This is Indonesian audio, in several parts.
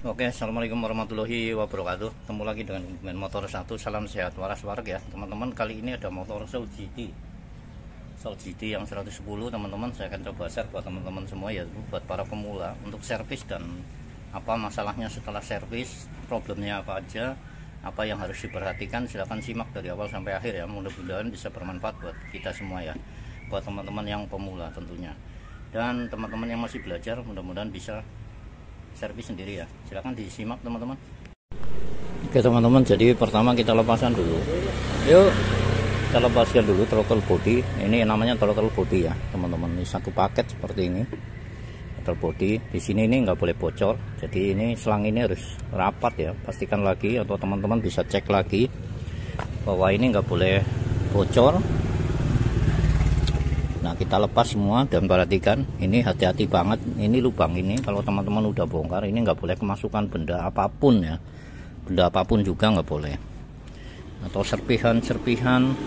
Oke, assalamualaikum warahmatullahi wabarakatuh. Ketemu lagi dengan motor satu. Salam sehat waras warak ya teman-teman. Kali ini ada motor Soul GT yang 110 teman-teman. Saya akan coba share buat teman-teman semua ya, buat para pemula untuk servis dan apa masalahnya setelah servis, problemnya apa aja, apa yang harus diperhatikan. Silahkan simak dari awal sampai akhir ya. Mudah-mudahan bisa bermanfaat buat kita semua ya, buat teman-teman yang pemula tentunya, dan teman-teman yang masih belajar mudah-mudahan bisa servis sendiri ya. Silahkan disimak teman-teman. Oke teman-teman, jadi pertama kita lepaskan dulu. Yuk kita lepaskan dulu throttle body. Ini namanya throttle body ya teman-teman. Ini satu paket seperti ini throttle body. Di sini ini nggak boleh bocor, jadi ini selang ini harus rapat ya. Pastikan lagi, atau teman-teman bisa cek lagi bahwa ini nggak boleh bocor. Nah, kita lepas semua dan perhatikan ini, hati-hati banget. Ini lubang ini kalau teman-teman udah bongkar, ini nggak boleh kemasukan benda apapun ya, benda apapun juga nggak boleh, atau serpihan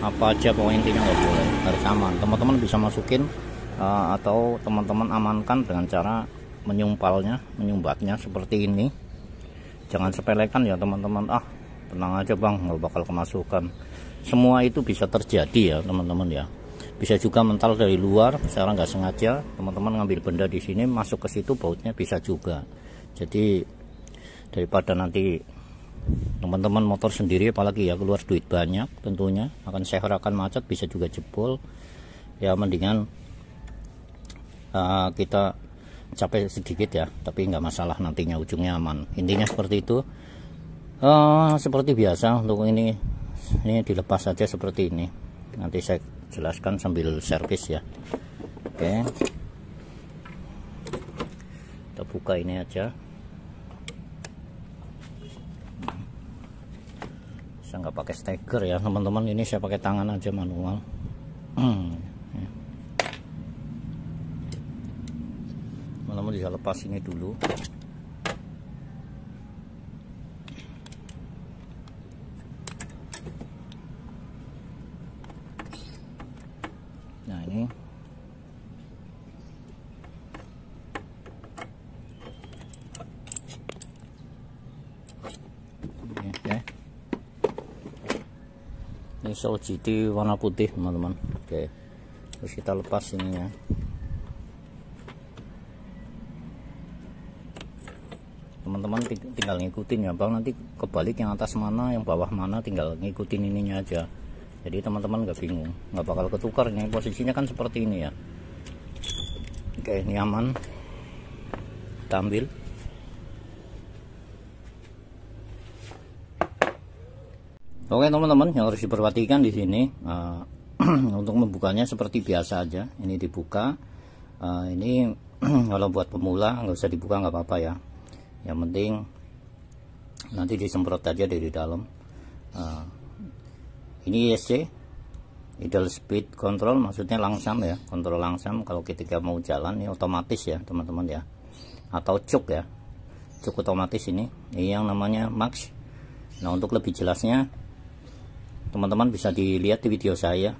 apa aja, pokoknya intinya nggak boleh, harus aman. Teman-teman bisa masukin atau teman-teman amankan dengan cara menyumbatnya seperti ini. Jangan sepelekan ya teman-teman. Tenang aja bang, nggak bakal kemasukan. Semua itu bisa terjadi ya teman-teman ya. Bisa juga mental dari luar, secara nggak sengaja teman-teman ngambil benda di sini, masuk ke situ, bautnya bisa juga. Jadi daripada nanti teman-teman motor sendiri, apalagi ya keluar duit banyak, tentunya akan seher, akan macet, bisa juga jebol ya. Mendingan kita capek sedikit ya, tapi nggak masalah, nantinya ujungnya aman. Intinya seperti itu. Seperti biasa untuk ini dilepas saja seperti ini. Nanti saya jelaskan sambil servis ya. Oke, kita buka ini aja. Saya nggak pakai steker ya teman-teman, ini saya pakai tangan aja, manual. Teman-teman bisa lepas ini dulu. Nah ini oke. Ini Soul GT warna putih teman-teman. Oke, terus kita lepas ininya. Teman-teman tinggal ngikutin ya bang, nanti kebalik yang atas mana yang bawah mana, tinggal ngikutin ininya aja. Jadi teman-teman nggak bingung, nggak bakal ketukar. Ini posisinya kan seperti ini ya. Oke, ini aman. Kita ambil. Oke teman-teman, yang harus diperhatikan di sini untuk membukanya seperti biasa aja. Ini dibuka. Ini kalau buat pemula nggak usah dibuka, nggak apa-apa ya. Yang penting nanti disemprot aja dari dalam. Ini ISC, idle speed control, maksudnya langsam ya, kontrol langsam kalau ketika mau jalan. Ini otomatis ya teman-teman ya, atau cuk ya, cuk otomatis. Ini yang namanya max. Nah, untuk lebih jelasnya teman-teman bisa dilihat di video saya.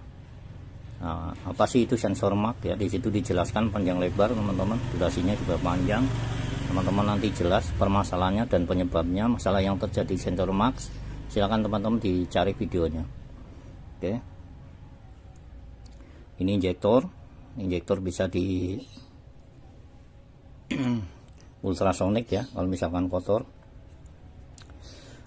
Apa sih itu sensor mark ya, di situ dijelaskan panjang lebar teman-teman, durasinya juga panjang. Teman-teman nanti jelas permasalahannya dan penyebabnya, masalah yang terjadi sensor max. Silakan teman-teman dicari videonya. Oke, ini injektor bisa di ultrasonic ya kalau misalkan kotor.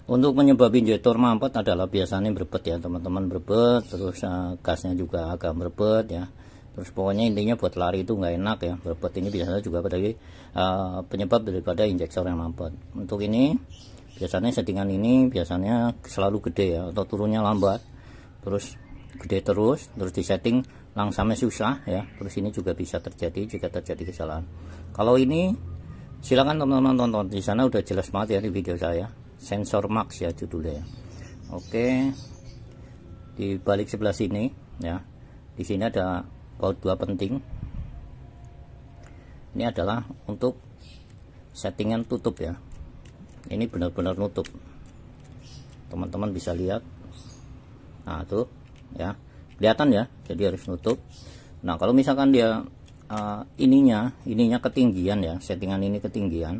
Untuk menyebab injektor mampet adalah biasanya berbet ya teman-teman, berbet, terus gasnya juga agak berbet ya. Terus pokoknya intinya buat lari itu nggak enak ya, berbet ini biasanya juga dari penyebab daripada injektor yang mampet. Untuk ini biasanya settingan ini biasanya selalu gede ya, atau turunnya lambat, terus gede terus disetting langsamnya susah ya. Terus ini juga bisa terjadi jika terjadi kesalahan. Kalau ini silakan teman-teman tonton, di sana udah jelas banget ya di video saya, sensor max ya judulnya. Oke, di balik sebelah sini ya, di sini ada baut 2 penting. Ini adalah untuk settingan tutup ya, ini benar-benar nutup, teman-teman bisa lihat. Nah tuh ya, kelihatan ya, jadi harus nutup. Nah kalau misalkan dia ininya ketinggian ya, settingan ini ketinggian,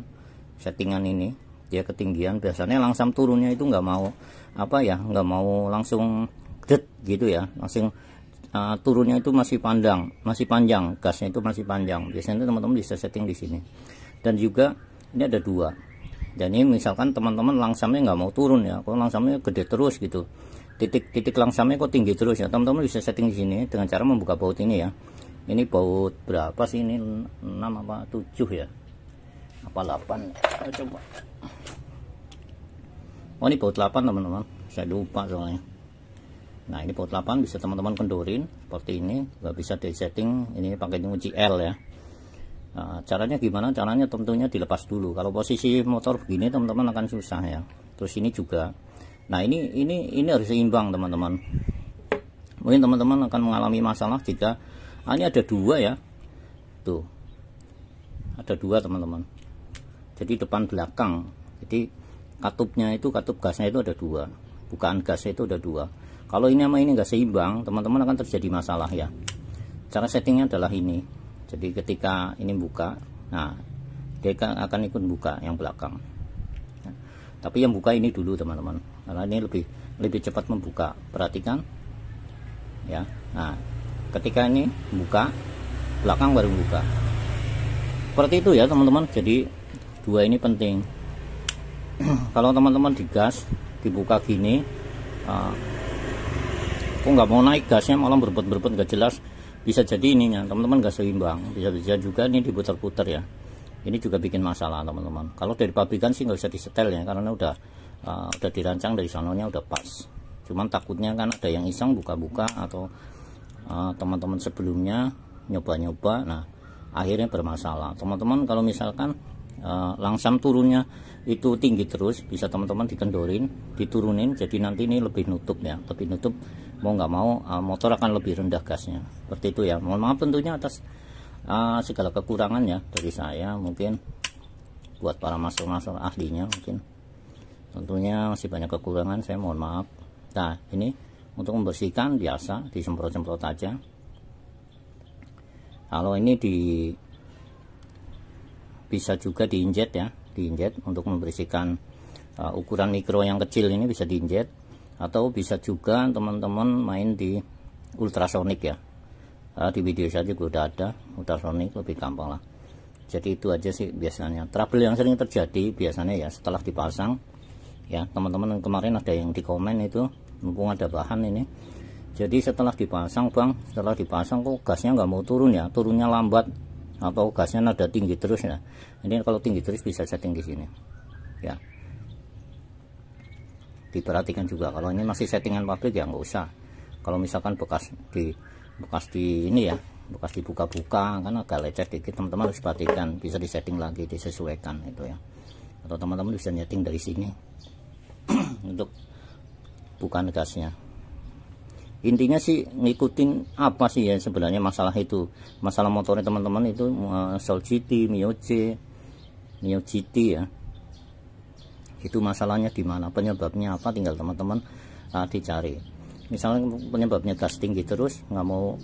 settingan ini dia ketinggian. Biasanya langsam turunnya itu nggak mau apa ya, nggak mau langsung gede gitu ya, langsung turunnya itu masih panjang, gasnya itu masih panjang. Biasanya teman-teman bisa setting di sini. Dan juga ini ada dua. Dan ini misalkan teman-teman langsamnya nggak mau turun ya, kalau langsamnya gede terus gitu, titik langsamnya kok tinggi terus ya, teman-teman bisa setting di sini dengan cara membuka baut ini ya. Ini baut berapa sih ini, 6 apa 7 ya, apa 8? Coba. Oh ini baut 8 teman-teman, saya lupa soalnya. Nah ini baut 8 bisa teman-teman kendorin seperti ini, nggak bisa di setting ini pakai kunci L ya. Nah, caranya gimana? Caranya tentunya dilepas dulu. Kalau posisi motor begini teman-teman akan susah ya. Terus ini juga. Nah, ini harus seimbang, teman-teman. Mungkin teman-teman akan mengalami masalah jika ini ada dua ya. Tuh. Ada dua, teman-teman. Jadi depan belakang. Jadi katupnya itu, katup gasnya itu ada dua. Bukaan gasnya itu ada dua. Kalau ini sama ini nggak seimbang, teman-teman akan terjadi masalah ya. Cara settingnya adalah ini. Jadi ketika ini buka, nah dia akan ikut buka yang belakang. Nah, tapi yang buka ini dulu teman-teman, karena ini lebih cepat membuka. Perhatikan, ya. Nah, ketika ini buka, belakang baru buka. Seperti itu ya teman-teman. Jadi dua ini penting. Kalau teman-teman digas, dibuka gini, kok nggak mau naik gasnya, malah berebut-berebut nggak jelas. Bisa jadi ininya teman-teman gak seimbang, bisa juga ini diputar-putar ya. Ini juga bikin masalah teman-teman. Kalau dari pabrikan sih nggak usah disetel ya, karena udah dirancang dari sononya udah pas. Cuman takutnya kan ada yang iseng buka-buka atau teman-teman sebelumnya nyoba-nyoba, nah akhirnya bermasalah. Teman-teman kalau misalkan langsam turunnya itu tinggi terus, bisa teman-teman dikendorin, diturunin, jadi nanti ini lebih nutup ya, lebih nutup. Mau nggak mau motor akan lebih rendah gasnya, seperti itu ya. Mohon maaf tentunya atas segala kekurangan ya dari saya, mungkin buat para master ahlinya mungkin tentunya masih banyak kekurangan, saya mohon maaf. Nah ini untuk membersihkan biasa disemprot-semprot aja. Kalau ini bisa juga diinjet ya, diinjet untuk membersihkan ukuran mikro yang kecil ini bisa diinjet. Atau bisa juga teman-teman main di ultrasonik ya. Di video saya juga udah ada ultrasonik, lebih gampang lah. Jadi itu aja sih biasanya. Trouble yang sering terjadi biasanya ya setelah dipasang ya, teman-teman kemarin ada yang di komen itu, mumpung ada bahan ini. Jadi setelah dipasang bang, setelah dipasang kok gasnya nggak mau turun ya, turunnya lambat atau gasnya nada tinggi terus ya. Ini kalau tinggi terus bisa setting di sini ya. Diperhatikan juga, kalau ini masih settingan pabrik ya nggak usah. Kalau misalkan bekas di ini ya, bekas dibuka-buka kan agak lecet dikit, teman-teman harus perhatikan, bisa disetting lagi, disesuaikan itu ya. Atau teman-teman bisa nyeting dari sini untuk bukaan gasnya. Intinya sih ngikutin apa sih ya sebenarnya masalah itu, masalah motornya teman-teman itu Soul GT, Mio GT ya. Itu masalahnya di mana, penyebabnya apa, tinggal teman-teman dicari. Misalnya penyebabnya gas tinggi terus, nggak mau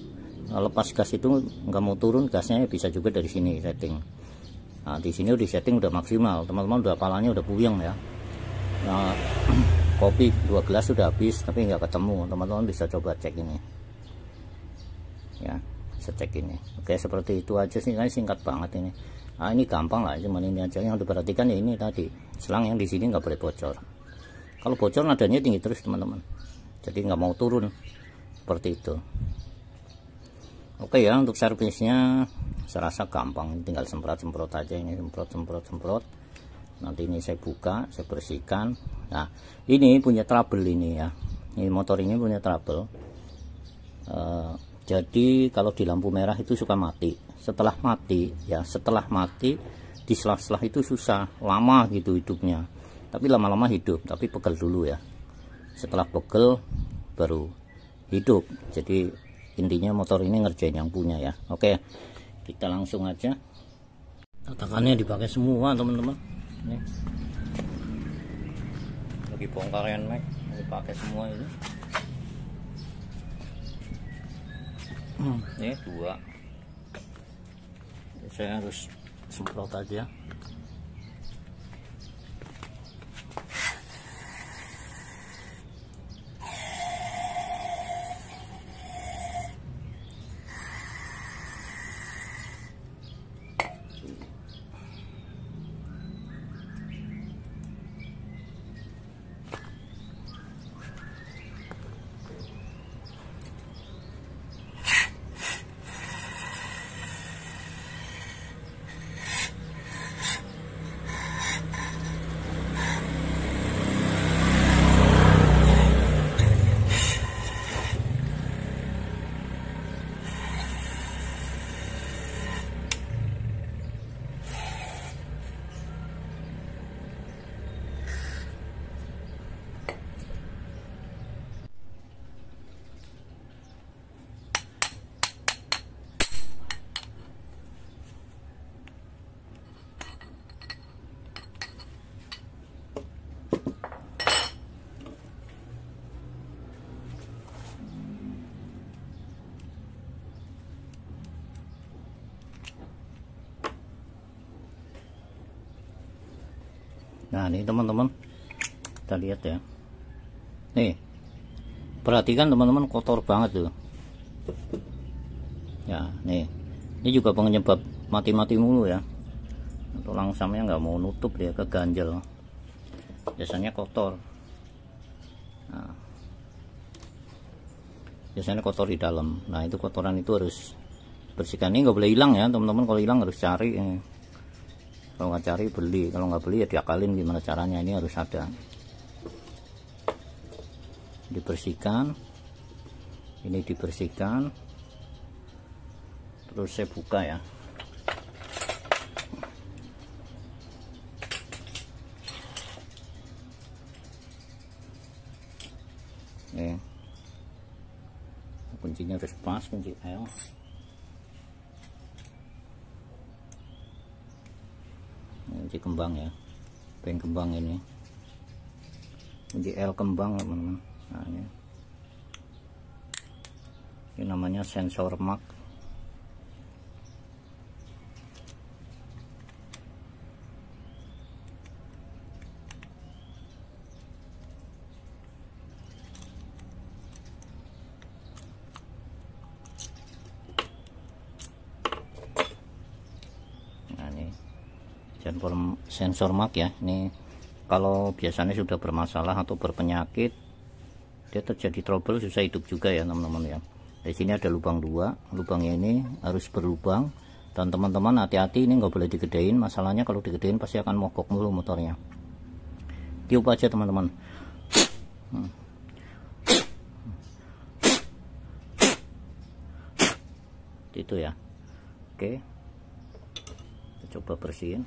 lepas gas itu, nggak mau turun gasnya, bisa juga dari sini setting. Nah, di sini udah setting udah maksimal, teman-teman udah palanya udah puyeng ya. Nah, kopi 2 gelas sudah habis tapi nggak ketemu, teman-teman bisa coba cek ini ya, bisa cek ini. Oke, seperti itu aja sih, singkat banget ini. Nah, ini gampang lah, cuman ini aja yang diperhatikan ya, ini tadi selang yang di sini nggak boleh bocor. Kalau bocor nadanya tinggi terus teman-teman, jadi nggak mau turun, seperti itu. Oke ya, untuk servisnya saya rasa gampang, tinggal semprot aja ini, semprot. Nanti ini saya buka, saya bersihkan. Nah ini punya trouble ini ya, ini motor ini punya trouble. Jadi kalau di lampu merah itu suka mati. Setelah mati di selah-selah itu susah, lama gitu hidupnya. Tapi lama-lama hidup, tapi pegel dulu ya. Setelah pegel baru hidup. Jadi intinya motor ini ngerjain yang punya ya. Oke, kita langsung aja. Tatakannya dipakai semua teman-teman. Ini lagi bongkaran Mac, dipakai semua ini. Ini 2. Saya harus semprot aja. Nah ini teman-teman, kita lihat ya, nih perhatikan teman-teman, kotor banget tuh ya. Nih ini juga penyebab mati-mati mulu ya, tulang samnya nggak mau nutup, dia keganjel, biasanya kotor. Nah, biasanya kotor di dalam. Nah itu kotoran itu harus bersihkan. Ini nggak boleh hilang ya teman-teman, kalau hilang harus cari. Kalau nggak cari beli, kalau nggak beli ya diakalin gimana caranya. Ini harus ada, dibersihkan, ini dibersihkan, terus saya buka ya. Nih kuncinya harus pas, kunci L. Kunci kembang ya, peng kembang ini, kunci L kembang teman-teman. Nah ini namanya sensor mark. Nah ini sensor mark ya. Ini kalau biasanya sudah bermasalah atau berpenyakit, dia terjadi trouble, susah hidup juga ya teman-teman ya. Di sini ada lubang 2, lubangnya ini harus berlubang, dan teman-teman hati-hati, ini nggak boleh digedein. Masalahnya kalau digedein pasti akan mogok mulu motornya. Tiup aja teman-teman. Itu ya. Oke, kita coba bersihin.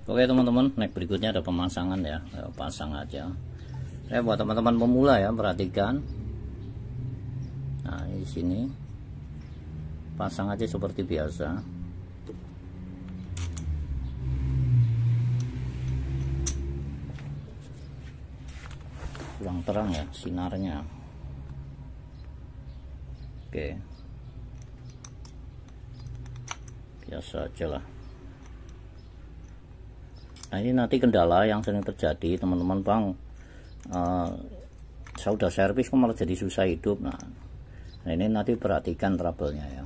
Oke teman-teman, next berikutnya ada pemasangan ya. Pasang aja. Saya buat teman-teman pemula ya, perhatikan. Nah di sini pasang aja seperti biasa. Kurang terang ya sinarnya. Oke, biasa aja lah. Nah ini nanti kendala yang sering terjadi teman-teman, bang, saya udah servis kok malah jadi susah hidup. Nah ini nanti perhatikan trouble-nya ya.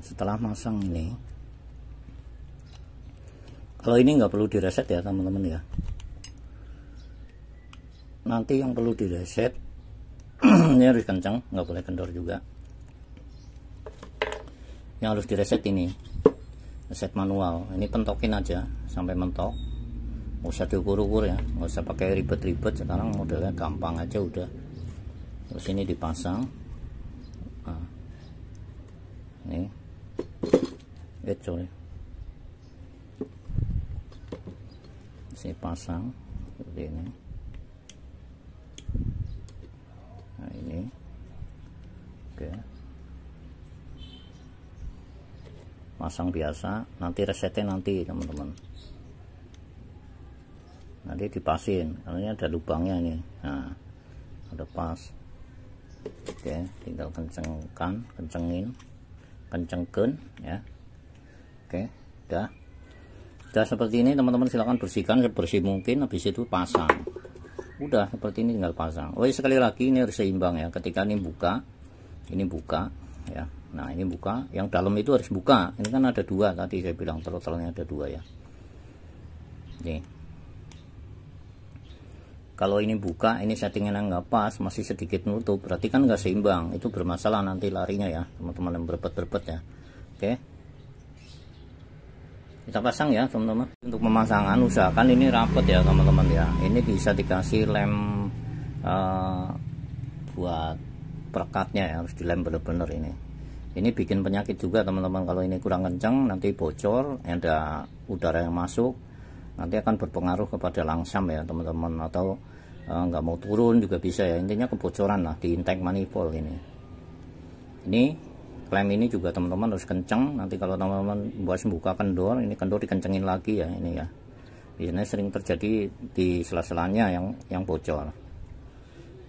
Setelah masang ini, kalau ini nggak perlu direset ya teman-teman ya. Nanti yang perlu direset ini harus kencang, nggak boleh kendor juga. Yang harus direset ini reset manual. Ini pentokin aja sampai mentok, nggak usah diukur-ukur ya, nggak usah pakai ribet-ribet. Sekarang modelnya gampang aja udah. Terus ini dipasang. Nah, ini sorry, sini pasang seperti ini. Nah ini oke, pasang biasa. Nanti resetnya nanti teman-teman, nanti dipasin karena ini ada lubangnya ini. Nah ada pas. Oke, tinggal kencengin ya. Oke, udah seperti ini teman-teman. Silahkan bersihkan sebersih mungkin, habis itu pasang. Udah seperti ini tinggal pasang. Oh sekali lagi ini harus seimbang ya. Ketika ini buka ya. Nah ini buka, yang dalam itu harus buka. Ini kan ada 2 tadi saya bilang, throttle-nya ada 2 ya. Nih, kalau ini buka, ini settingnya nggak pas, masih sedikit nutup, berarti kan nggak seimbang, itu bermasalah nanti larinya ya teman-teman yang berbet-berbet ya. Oke, kita pasang ya teman-teman. Untuk pemasangan usahakan ini rapet ya teman-teman ya. Ini bisa dikasih lem buat perekatnya ya, harus dilem bener-bener ini bikin penyakit juga teman-teman. Kalau ini kurang kencang nanti bocor, ada udara yang masuk, nanti akan berpengaruh kepada langsam ya teman-teman, atau nggak mau turun juga bisa ya. Intinya kebocoran lah di intake manifold ini klem ini juga teman-teman harus kencang. Nanti kalau teman-teman buat membuka kendor, ini kendor dikencengin lagi ya, ini ya biasanya sering terjadi di sela-selanya yang bocor.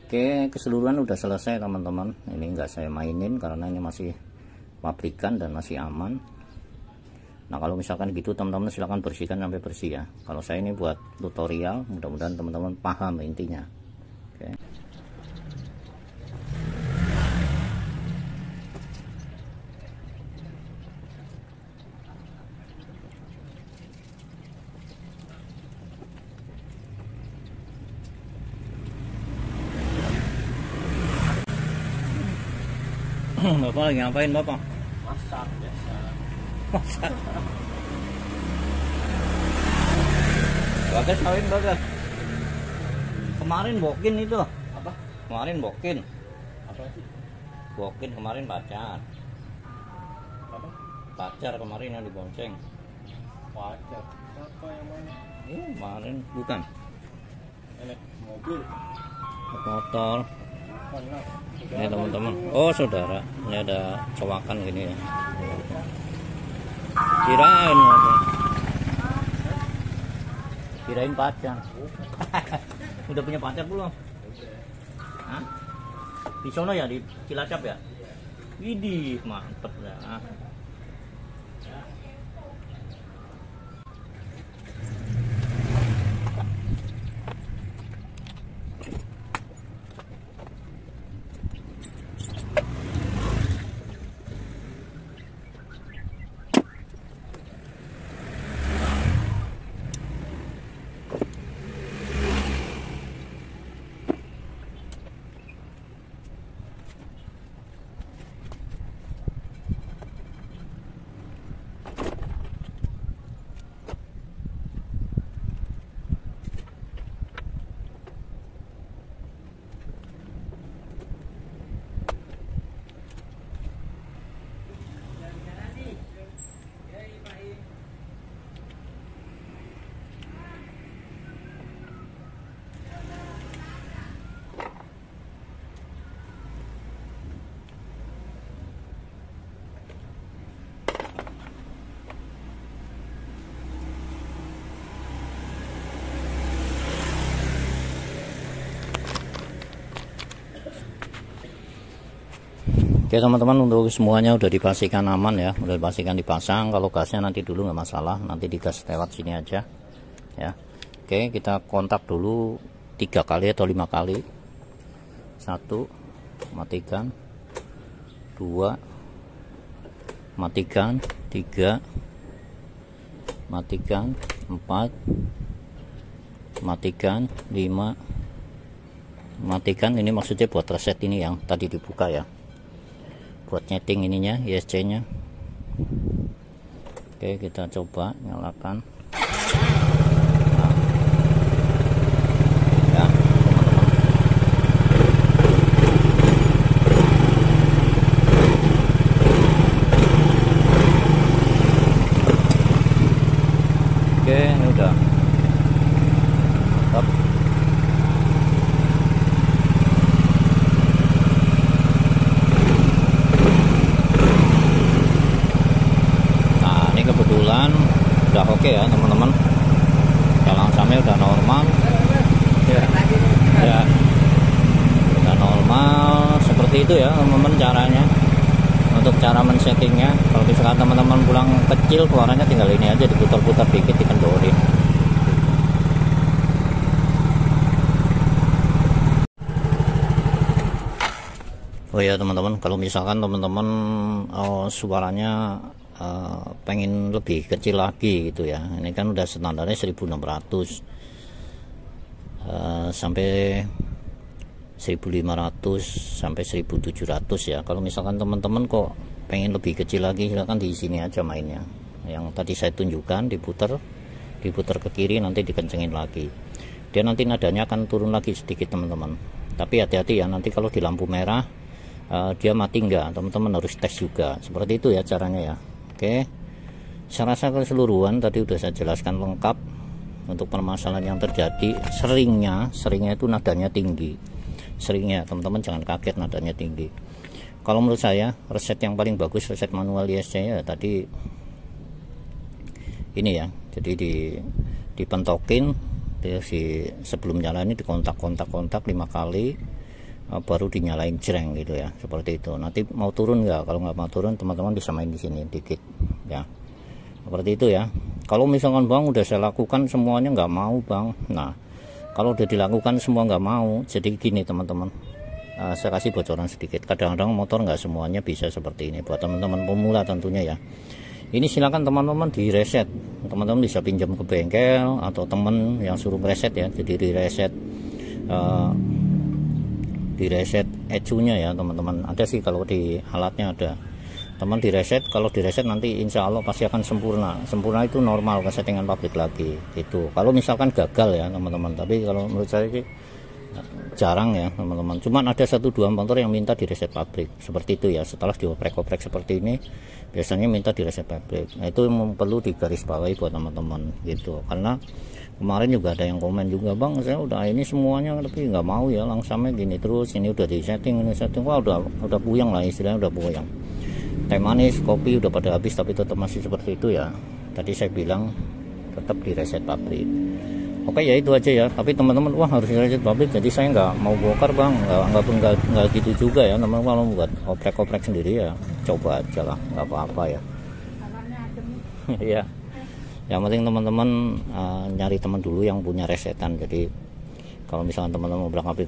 Oke, keseluruhan udah selesai teman-teman. Ini enggak saya mainin karena ini masih pabrikan dan masih aman. Nah kalau misalkan gitu teman-teman silahkan bersihkan sampai bersih ya. Kalau saya ini buat tutorial, mudah-mudahan teman-teman paham intinya. Oke. Bapak lagi ngapain Bapak? Masak biasa. Masak. Bagas kawin Bagas. Kemarin bokin itu. Apa? Kemarin bokin. Apa sih? Bokin kemarin pacar. Apa? Pacar kemarin yang dibonceng. Pacar. Apa yang mana? Kemarin bukan. Enek mobil. Motor. Mana? Ini teman-teman. Oh saudara, ini ada cowakan gini ya. Kirain pacar. Udah punya pacar belum? Hah? Di sono ya, di Cilacap ya? Widih, mantep ya. Oke teman-teman, untuk semuanya udah dipastikan aman ya, udah dipastikan dipasang. Kalau gasnya nanti dulu nggak masalah, nanti digas lewat sini aja ya. Oke, kita kontak dulu 3 kali atau 5 kali. 1, matikan. 2, matikan. 3, matikan. 4, matikan. 5, matikan. Ini maksudnya buat reset ini yang tadi dibuka ya, buat nyeting ininya, ISC nya. Oke, kita coba nyalakan. Nah. Ya, oke, ini udah mantap. Kebetulan udah oke ya teman-teman, langsamnya udah normal ya, udah normal seperti itu ya teman-teman caranya. Untuk cara men-settingnya, kalau misalkan teman-teman pulang kecil keluarannya tinggal ini aja, diputar-putar dikit, dikendorin. Oh ya teman-teman, kalau misalkan teman-teman suaranya pengen lebih kecil lagi gitu ya. Ini kan udah standarnya 1600 sampai 1500 sampai 1700 ya. Kalau misalkan teman-teman kok pengen lebih kecil lagi, silahkan di sini aja mainnya. Yang tadi saya tunjukkan, diputar ke kiri, nanti dikencengin lagi. Dia nanti nadanya akan turun lagi sedikit teman-teman. Tapi hati-hati ya, nanti kalau di lampu merah dia mati enggak, teman-teman harus tes juga. Seperti itu ya caranya ya. Oke, saya rasa keseluruhan tadi udah saya jelaskan lengkap untuk permasalahan yang terjadi. Seringnya itu nadanya tinggi. Seringnya teman-teman jangan kaget nadanya tinggi. Kalau menurut saya reset yang paling bagus, reset manual ISC ya tadi ini ya. Jadi dipentokin, sebelum nyala ini dikontak 5 kali, baru dinyalain jreng gitu ya, seperti itu. Nanti mau turun nggak? Kalau nggak mau turun, teman-teman bisa main di sini dikit ya, seperti itu ya. Kalau misalkan bang udah saya lakukan semuanya nggak mau bang, nah kalau udah dilakukan semua nggak mau, jadi gini teman-teman, saya kasih bocoran sedikit. Kadang-kadang motor nggak semuanya bisa seperti ini, buat teman-teman pemula tentunya ya. Ini silakan teman-teman di reset, teman-teman bisa pinjam ke bengkel atau temen yang suruh reset ya. Jadi di reset ECU-nya ya teman-teman. Ada sih kalau di alatnya ada. Teman di reset, kalau di reset nanti insya Allah pasti akan sempurna. Sempurna itu normal ke settingan pabrik lagi. Itu kalau misalkan gagal ya teman-teman. Tapi kalau menurut saya sih jarang ya teman-teman. Cuman ada 1-2 motor yang minta di reset pabrik seperti itu ya. Setelah dioprek-oprek seperti ini, biasanya minta di reset pabrik. Nah, itu perlu digarisbawahi buat teman-teman gitu. Karena kemarin juga ada yang komen juga, bang saya udah ini semuanya tapi nggak mau ya, langsamnya gini terus, ini udah di setting, wah udah puyeng lah, istilahnya udah puyeng. Teh manis, kopi udah pada habis tapi tetap masih seperti itu ya. Tadi saya bilang tetap di reset pabrik. Oke ya itu aja ya. Tapi teman-teman wah harus di reset pabrik, jadi saya nggak mau bongkar bang, nggak gitu juga ya teman-teman. Kalau buat oprek-oprek sendiri ya coba aja lah, nggak apa-apa ya. Iya. Yang penting teman-teman nyari teman dulu yang punya resetan. Jadi kalau misalnya teman-teman ngobrak-abrik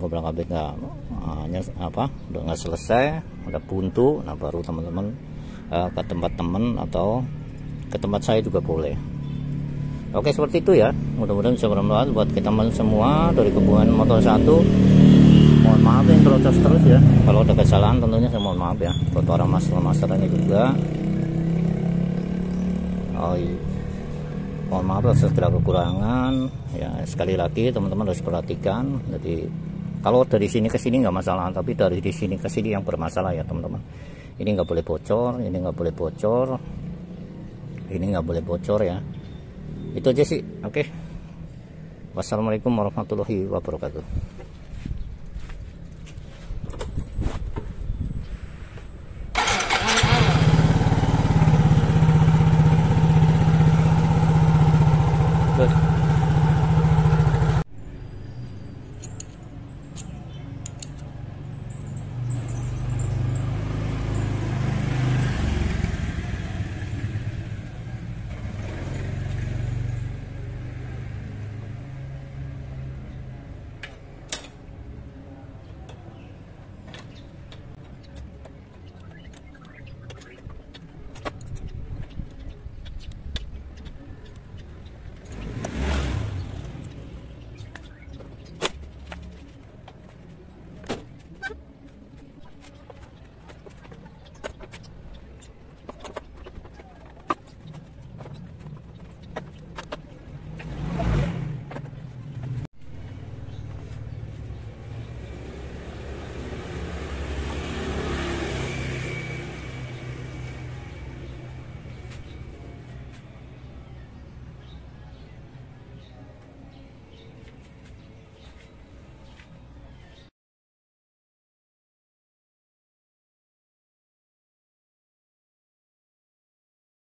nggak selesai, udah buntu, nah baru teman-teman ke tempat teman atau ke tempat saya juga boleh. Oke seperti itu ya. Mudah-mudahan bisa bermanfaat buat kita semua dari Gabungan Motor 1. Mohon maaf yang terus ya. Kalau ada kesalahan tentunya saya mohon maaf ya. Buat orang master-masternya juga. Mohon maaf atas segala kekurangan ya. Sekali lagi teman-teman harus perhatikan. Jadi kalau dari sini ke sini nggak masalah, tapi dari di sini ke sini yang bermasalah ya teman-teman. Ini nggak boleh bocor, ini nggak boleh bocor, ini nggak boleh bocor ya. Itu aja sih. Oke. Wassalamualaikum warahmatullahi wabarakatuh.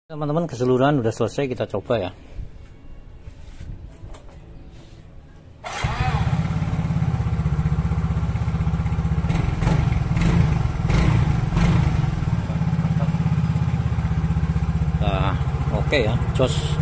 Teman-teman keseluruhan udah selesai, kita coba ya. Oke ya, jos.